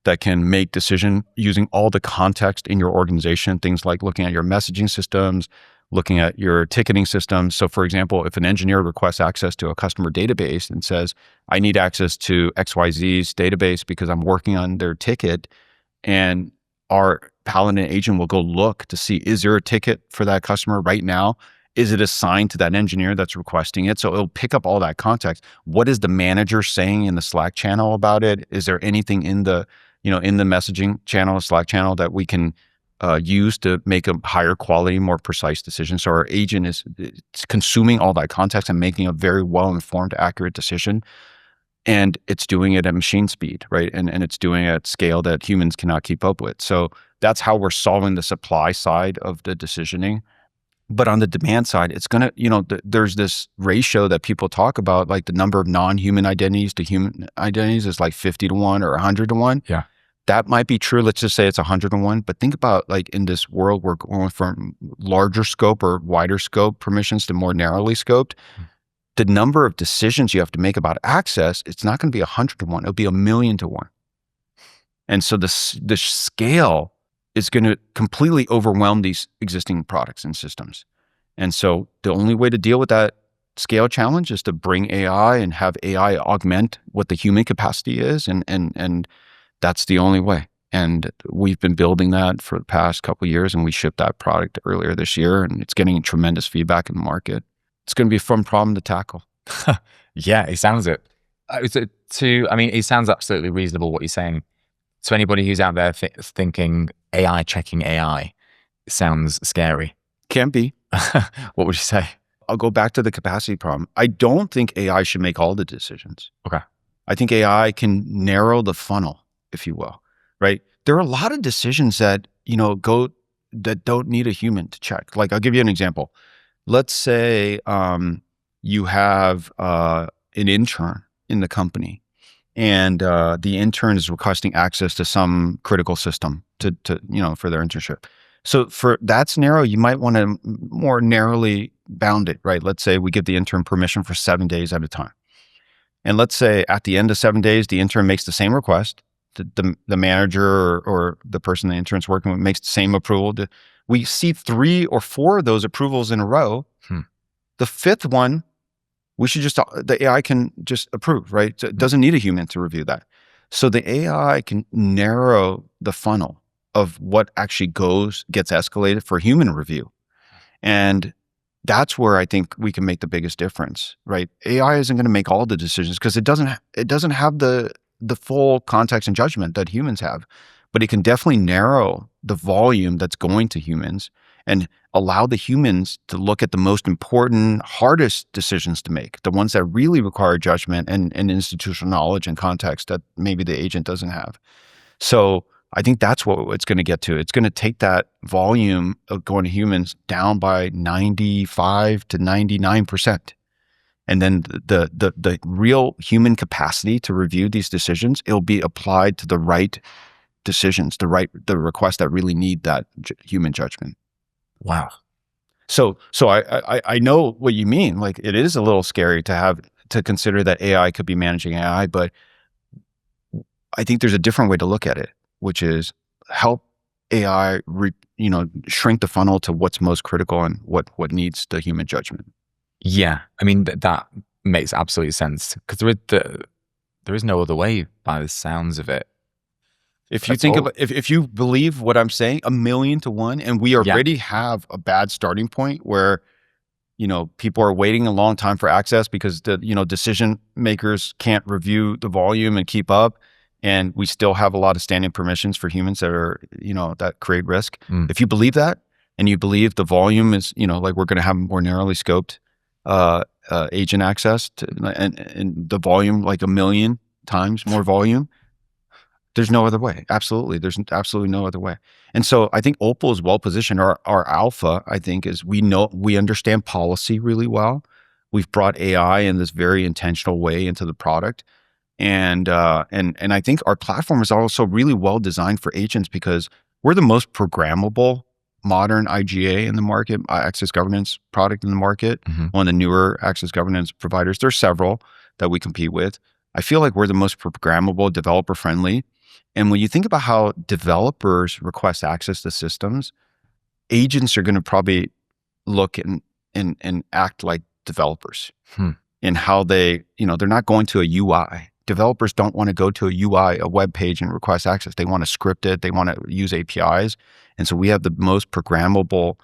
that can make decision using all the context in your organization, things like looking at your messaging systems, looking at your ticketing systems. So for example, if an engineer requests access to a customer database and says, I need access to XYZ's database because I'm working on their ticket, and our Paladin agent will go look to see, is there a ticket for that customer right now? Is it assigned to that engineer that's requesting it? So it'll pick up all that context. What is the manager saying in the Slack channel about it? Is there anything in the, in the messaging channel, Slack channel, that we can use to make a higher quality, more precise decision? So our agent is consuming all that context and making a very well-informed, accurate decision. And it's doing it at machine speed, right? And it's doing it at scale that humans cannot keep up with. So that's how we're solving the supply side of the decisioning. But on the demand side, it's going to, there's this ratio that people talk about, like the number of non-human identities to human identities is like 50 to 1 or 100 to 1. Yeah. That might be true. Let's just say it's 100 to 1. But think about, like, in this world, we're going from larger scope or wider scope permissions to more narrowly scoped. The number of decisions you have to make about access, it's not going to be 100 to 1. It'll be 1,000,000 to 1. And so the scale is going to completely overwhelm these existing products and systems. And so the only way to deal with that scale challenge is to bring AI and have AI augment what the human capacity is. And that's the only way. And we've been building that for the past couple of years, and we shipped that product earlier this year, and it's getting tremendous feedback in the market. It's going to be a fun problem to tackle. Yeah, it sounds it. It sounds absolutely reasonable what you're saying. To anybody who's out there thinking AI checking AI, it sounds scary. Can be. What would you say? I'll go back to the capacity problem. I don't think AI should make all the decisions. Okay. I think AI can narrow the funnel. if you will, right? There are a lot of decisions that, that don't need a human to check. Like, I'll give you an example. Let's say you have an intern in the company, and the intern is requesting access to some critical system for their internship. So for that scenario, you might want to more narrowly bound it, right? Let's say we give the intern permission for 7 days at a time. And let's say at the end of 7 days, the intern makes the same request. The manager or the person the intern's working with makes the same approval. We see 3 or 4 of those approvals in a row. The 5th one, the AI can just approve, right? So it doesn't need a human to review that. So the AI can narrow the funnel of what actually gets escalated for human review. And that's where I think we can make the biggest difference, right? AI isn't going to make all the decisions because it doesn't have the full context and judgment that humans have, but it can definitely narrow the volume that's going to humans and allow the humans to look at the most important, hardest decisions to make, the ones that really require judgment and institutional knowledge and context that maybe the agent doesn't have. So I think that's what it's going to get to. It's going to take that volume of going to humans down by 95 to 99%. And then the real human capacity to review these decisions, it'll be applied to the right decisions, the requests that really need that human judgment. Wow. So I know what you mean. Like, it is a little scary to consider that AI could be managing AI, but I think there's a different way to look at it, which is help AI, shrink the funnel to what's most critical and what needs the human judgment. Yeah, I mean that makes absolute sense because there is no other way by the sounds of it. If you think about, if you believe what I'm saying, 1,000,000 to 1, and we already have a bad starting point where, people are waiting a long time for access because decision makers can't review the volume and keep up. And we still have a lot of standing permissions for humans that are, that create risk. If you believe that, and you believe the volume is, like we're going to have more narrowly scoped agent access to, and the volume like 1,000,000 times more volume, there's no other way. Absolutely. There's absolutely no other way. And so I think Opal is well positioned. Our alpha, I think, is we understand policy really well. We've brought AI in this very intentional way into the product. And I think our platform is also really well designed for agents because we're the most programmable modern IGA in the market, access governance product in the market, one of the newer access governance providers. There's several that we compete with. I feel like we're the most programmable, developer friendly. And when you think about how developers request access to systems, agents are going to probably look and act like developers in how they're not going to a UI. Developers don't want to go to a UI, a web page, and request access. They want to script it. They want to use APIs. And so we have the most programmable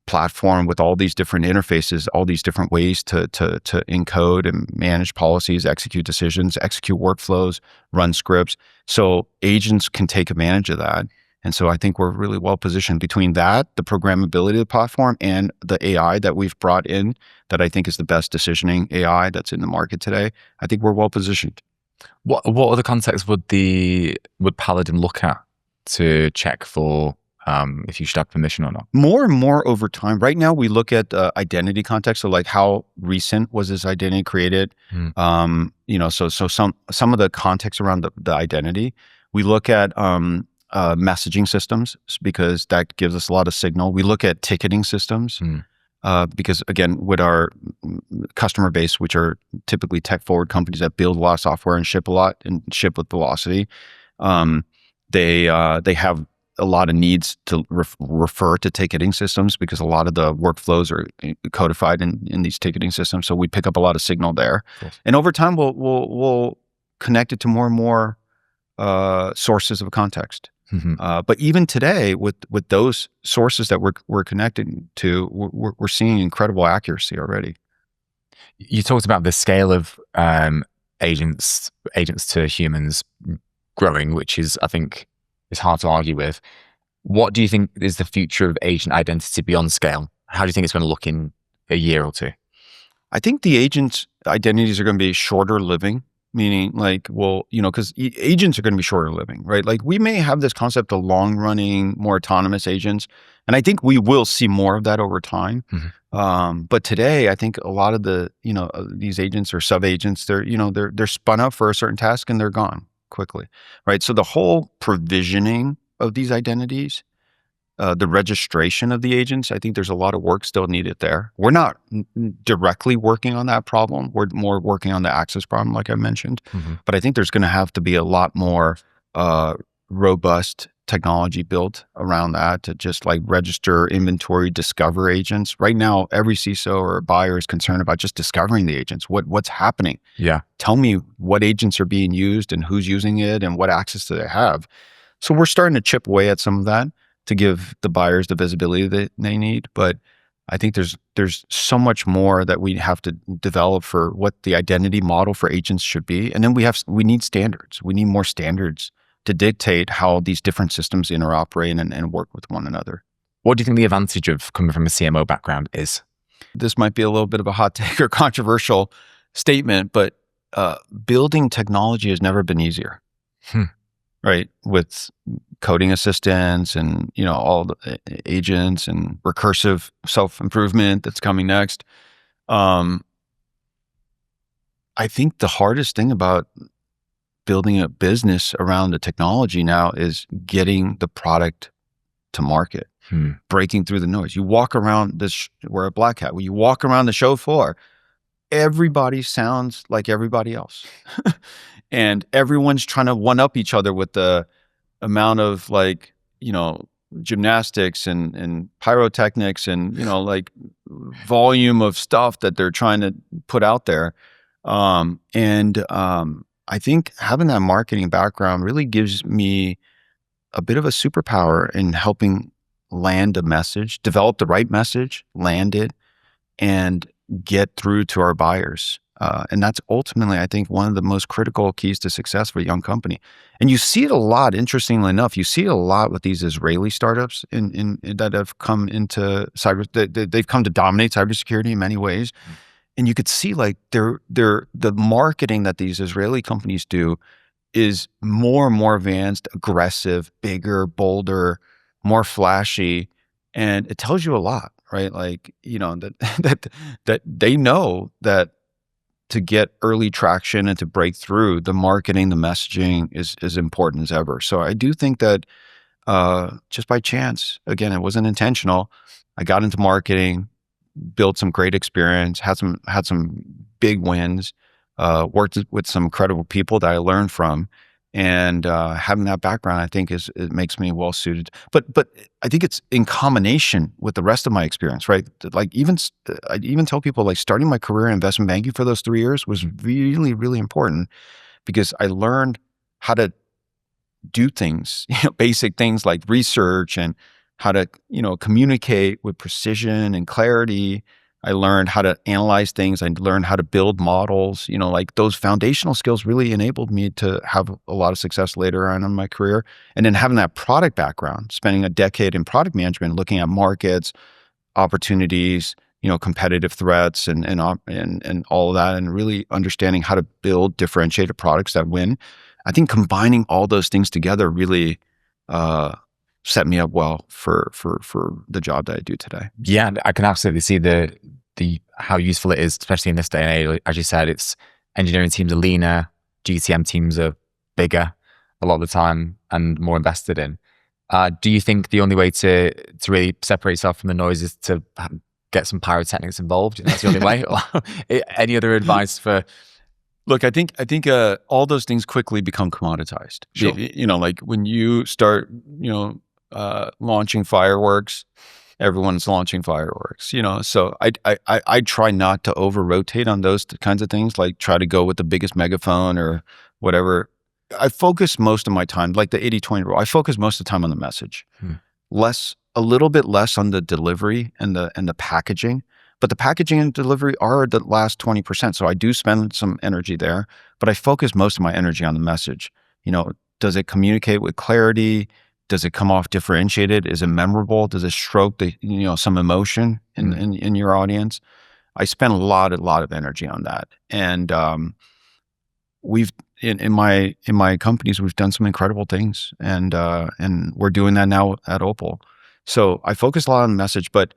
platform with all these different interfaces, all these different ways to encode and manage policies, execute decisions, execute workflows, run scripts. So agents can take advantage of that. And so I think we're really well positioned between that, the programmability of the platform, and the AI that we've brought in that I think is the best decisioning AI that's in the market today. I think we're well positioned. What other contexts would Paladin look at to check for if you should have permission or not? More and more over time. Right now, we look at identity context. So, like, how recent was this identity created? So some of the context around the identity. We look at messaging systems because that gives us a lot of signal. We look at ticketing systems because, again, with our customer base, which are typically tech forward companies that build a lot of software and ship a lot and ship with velocity, they have a lot of needs to refer to ticketing systems because a lot of the workflows are codified in these ticketing systems. So we pick up a lot of signal there. Cool. And over time, we'll connect it to more and more sources of context. But even today, with those sources that we're connected to, we're seeing incredible accuracy already. You talked about the scale of agents to humans growing, which is, I think, is hard to argue with. What do you think is the future of agent identity beyond scale? How do you think it's going to look in a year or two? I think the agent identities are going to be shorter living. meaning like, well, because agents are going to be shorter living, right? Like we may have this concept of long running, more autonomous agents, and I think we will see more of that over time. But today, I think a lot of the, these agents or sub agents, they're spun up for a certain task and they're gone quickly, right? So the whole provisioning of these identities, the registration of the agents, I think there's a lot of work still needed there. We're not directly working on that problem. We're more working on the access problem, like I mentioned. But I think there's going to have to be a lot more robust technology built around that to just like register, inventory, discover agents. Right now, every CISO or buyer is concerned about just discovering the agents. What's happening? Yeah. Tell me what agents are being used and who's using it and what access do they have. So we're starting to chip away at some of that to give the buyers the visibility that they need. But I think there's so much more that we have to develop for what the identity model for agents should be. And then we need standards. We need more standards to dictate how these different systems interoperate and work with one another. What do you think the advantage of coming from a CMO background is? This might be a little bit of a hot take or controversial statement, but building technology has never been easier. Right? With coding assistants and, all the agents and recursive self-improvement that's coming next. I think the hardest thing about building a business around the technology now is getting the product to market, breaking through the noise. You walk around we're a Black Hat. When you walk around the show floor, everybody sounds like everybody else. And everyone's trying to one up each other with the amount of like, gymnastics and pyrotechnics and, like volume of stuff that they're trying to put out there. I think having that marketing background really gives me a bit of a superpower in helping land a message, develop the right message, land it, and get through to our buyers. And that's ultimately, I think, one of the most critical keys to success for a young company. And you see it a lot, interestingly enough, you see it a lot with these Israeli startups that have come into they've come to dominate cybersecurity in many ways. And you could see like the marketing that these Israeli companies do is more and more advanced, aggressive, bigger, bolder, more flashy. And it tells you a lot, right? Like, that they know that to get early traction and to break through, the marketing, the messaging is as important as ever. So I do think that just by chance, again, it wasn't intentional. I got into marketing, built some great experience, had some big wins, worked with some incredible people that I learned from. And having that background, I think, it makes me well suited. But I think it's in combination with the rest of my experience, right? Like I even tell people like starting my career in investment banking for those 3 years was really, really important because I learned how to do things, basic things like research and how to, communicate with precision and clarity. I learned how to analyze things. I learned how to build models. Like those foundational skills really enabled me to have a lot of success later on in my career. And then having that product background, spending a decade in product management, looking at markets, opportunities, competitive threats, and all of that, and really understanding how to build differentiated products that win. I think combining all those things together really set me up well for the job that I do today. Yeah, I can absolutely see the how useful it is, especially in this day and age. As you said, it's engineering teams are leaner, GTM teams are bigger a lot of the time and more invested in. Do you think the only way to really separate yourself from the noise is to get some pyrotechnics involved? And that's the only way? Or any other advice for? Look, I think all those things quickly become commoditized. Sure. Like when you start, launching fireworks, everyone's launching fireworks. So I try not to over rotate on those kinds of things. Like try to go with the biggest megaphone or whatever. I focus most of my time, like the 80-20 rule. I focus most of the time on the message, a little bit less on the delivery and the packaging. But the packaging and delivery are the last 20%. So I do spend some energy there, but I focus most of my energy on the message. Does it communicate with clarity? Does it come off differentiated? Is it memorable? Does it stroke some emotion in your audience? I spend a lot of energy on that. And we've in my companies, we've done some incredible things, and we're doing that now at Opal. So I focus a lot on the message, but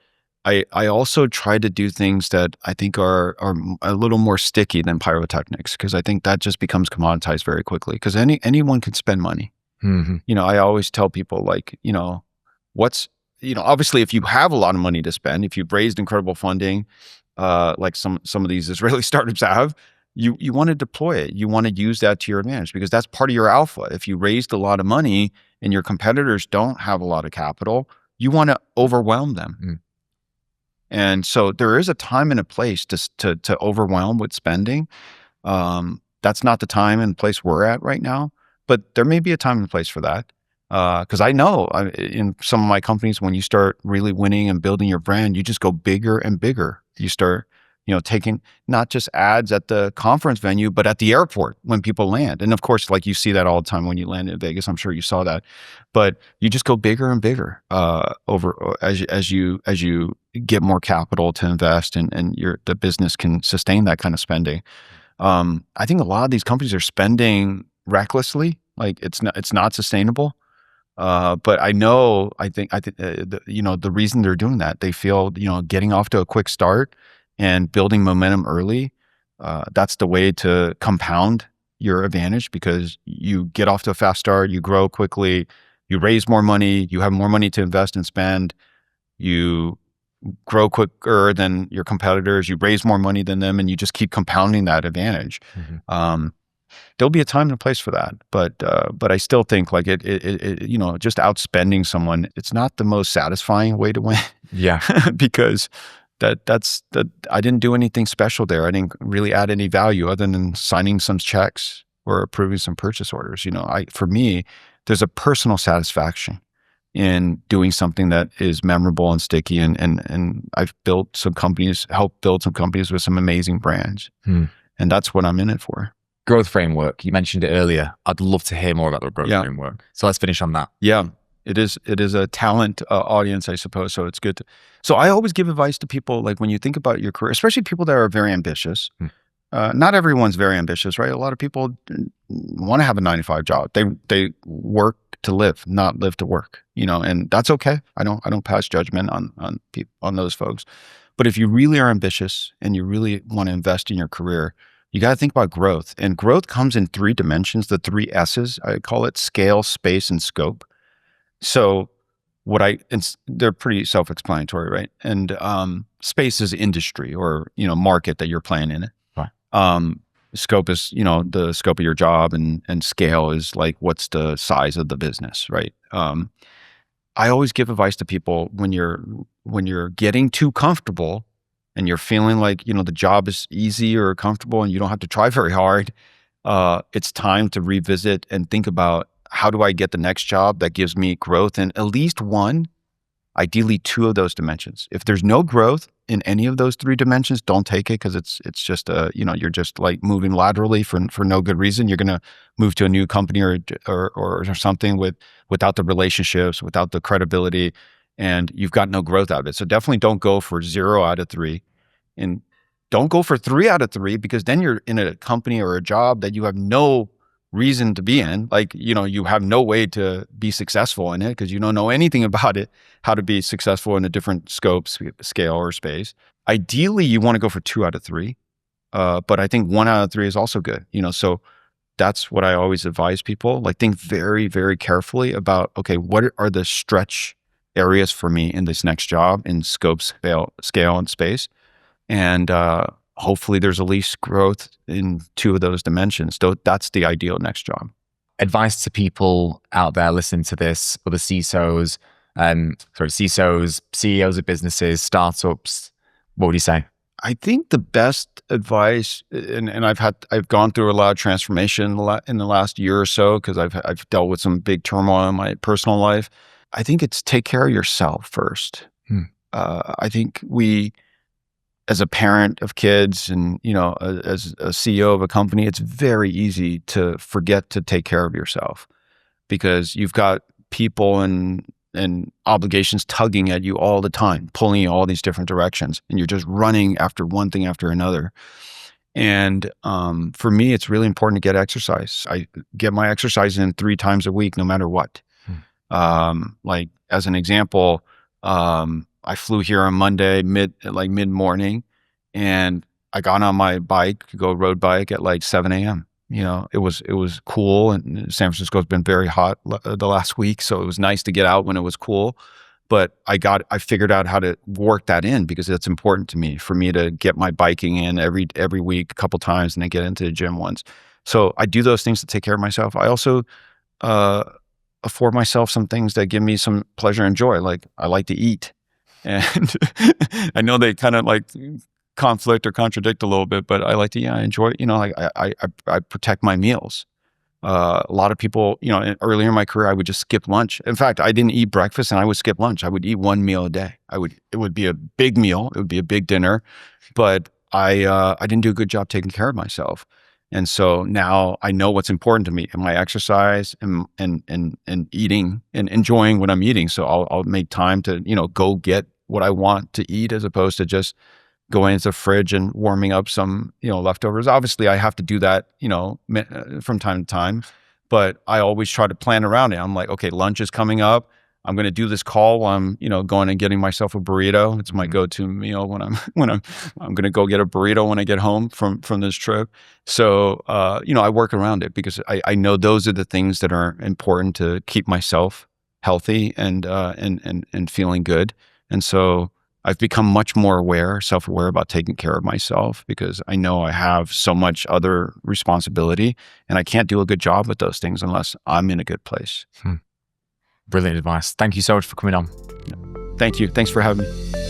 I also try to do things that I think are a little more sticky than pyrotechnics, because I think that just becomes commoditized very quickly, because anyone can spend money. Hmm. I always tell people, like, what's, obviously, if you have a lot of money to spend, if you've raised incredible funding, like some of these Israeli startups have, you want to deploy it. You want to use that to your advantage, because that's part of your alpha. If you raised a lot of money and your competitors don't have a lot of capital, you want to overwhelm them. Mm. And so there is a time and a place to overwhelm with spending. That's not the time and place we're at right now, but there may be a time and place for that. Because I know in some of my companies, when you start really winning and building your brand, you just go bigger and bigger. You start, taking not just ads at the conference venue, but at the airport when people land. And of course, like, you see that all the time when you land in Vegas. I'm sure you saw that, but you just go bigger and bigger as you get more capital to invest, and the business can sustain that kind of spending. I think a lot of these companies are spending recklessly, like it's not sustainable. But I think the reason they're doing that, they feel, getting off to a quick start and building momentum early, that's the way to compound your advantage, because you get off to a fast start, you grow quickly, you raise more money, you have more money to invest and spend, you grow quicker than your competitors, you raise more money than them, and you just keep compounding that advantage. Mm-hmm. There'll be a time and a place for that, but I still think, like, it just outspending someone, it's not the most satisfying way to win. Yeah, because that's I didn't do anything special there. I didn't really add any value other than signing some checks or approving some purchase orders. For me, there's a personal satisfaction in doing something that is memorable and sticky, and I've helped build some companies with some amazing brands, and that's what I'm in it for. Growth framework. You mentioned it earlier. I'd love to hear more about the growth framework. So let's finish on that. Yeah, it is a talent audience, I suppose. So it's good. So I always give advice to people, like, when you think about your career, especially people that are very ambitious. Not everyone's very ambitious, right? A lot of people want to have a 9-to-5 job. They work to live, not live to work. And that's okay. I don't pass judgment on those folks. But if you really are ambitious and you really want to invest in your career, you got to think about growth. And growth comes in 3 dimensions, the 3 S's. I call it scale, space, and scope. So they're pretty self-explanatory, right? And space is industry or, market that you're playing in it. Right. Scope is, the scope of your job, and scale is like, what's the size of the business, right? I always give advice to people when you're getting too comfortable and you're feeling like, the job is easy or comfortable and you don't have to try very hard, it's time to revisit and think about, how do I get the next job that gives me growth in at least one, ideally 2 of those dimensions. If there's no growth in any of those 3 dimensions, don't take it, because it's just you're just like moving laterally for no good reason. You're going to move to a new company or something without the relationships, without the credibility, and you've got no growth out of it. So definitely don't go for 0 out of 3, and don't go for 3 out of 3, because then you're in a company or a job that you have no reason to be in. Like, you have no way to be successful in it, because you don't know anything about it, how to be successful in a different scope, scale, or space. Ideally, you want to go for 2 out of 3. But I think 1 out of 3 is also good. So that's what I always advise people. Like, think very, very carefully about, okay, what are the stretch areas for me in this next job in scope, scale, and space? And hopefully there's at least growth in 2 of those dimensions. So that's the ideal next job. Advice to people out there listening to this, or the CISOs, CEOs of businesses, startups, what would you say? I think the best advice, and I've gone through a lot of transformation in the last year or so, because I've dealt with some big turmoil in my personal life. I think it's take care of yourself first. I think as a parent of kids and, as a CEO of a company, it's very easy to forget to take care of yourself, because you've got people and obligations tugging at you all the time, pulling you all these different directions, and you're just running after one thing after another. And for me, it's really important to get exercise. I get my exercise in 3 times a week, no matter what. Like as an example, I flew here on Monday mid morning, and I got on my bike, go road bike at like 7 a.m. It was cool, and San Francisco's been very hot the last week, so it was nice to get out when it was cool. But I figured out how to work that in because it's important to me for me to get my biking in every week, a couple times, and then get into the gym once. So I do those things to take care of myself. I also uh, afford myself some things that give me some pleasure and joy. Like I like to eat, and I know they kind of like conflict or contradict a little bit, but I like to, yeah, I enjoy, like I protect my meals. A lot of people, earlier in my career, I would just skip lunch. In fact, I didn't eat breakfast and I would skip lunch. I would eat one meal a day. It would be a big meal. It would be a big dinner, but I didn't do a good job taking care of myself. And so now I know what's important to me and my exercise and eating and enjoying what I'm eating. So I'll make time to, go get what I want to eat as opposed to just going into the fridge and warming up some, leftovers. Obviously, I have to do that, from time to time, but I always try to plan around it. I'm like, okay, lunch is coming up. I'm going to do this call while I'm, going and getting myself a burrito. It's my go-to meal when I'm going to go get a burrito when I get home from this trip. So, I work around it because I know those are the things that are important to keep myself healthy and feeling good. And so I've become much more self-aware about taking care of myself because I know I have so much other responsibility and I can't do a good job with those things unless I'm in a good place. Brilliant advice. Thank you so much for coming on. Thank you. Thanks for having me.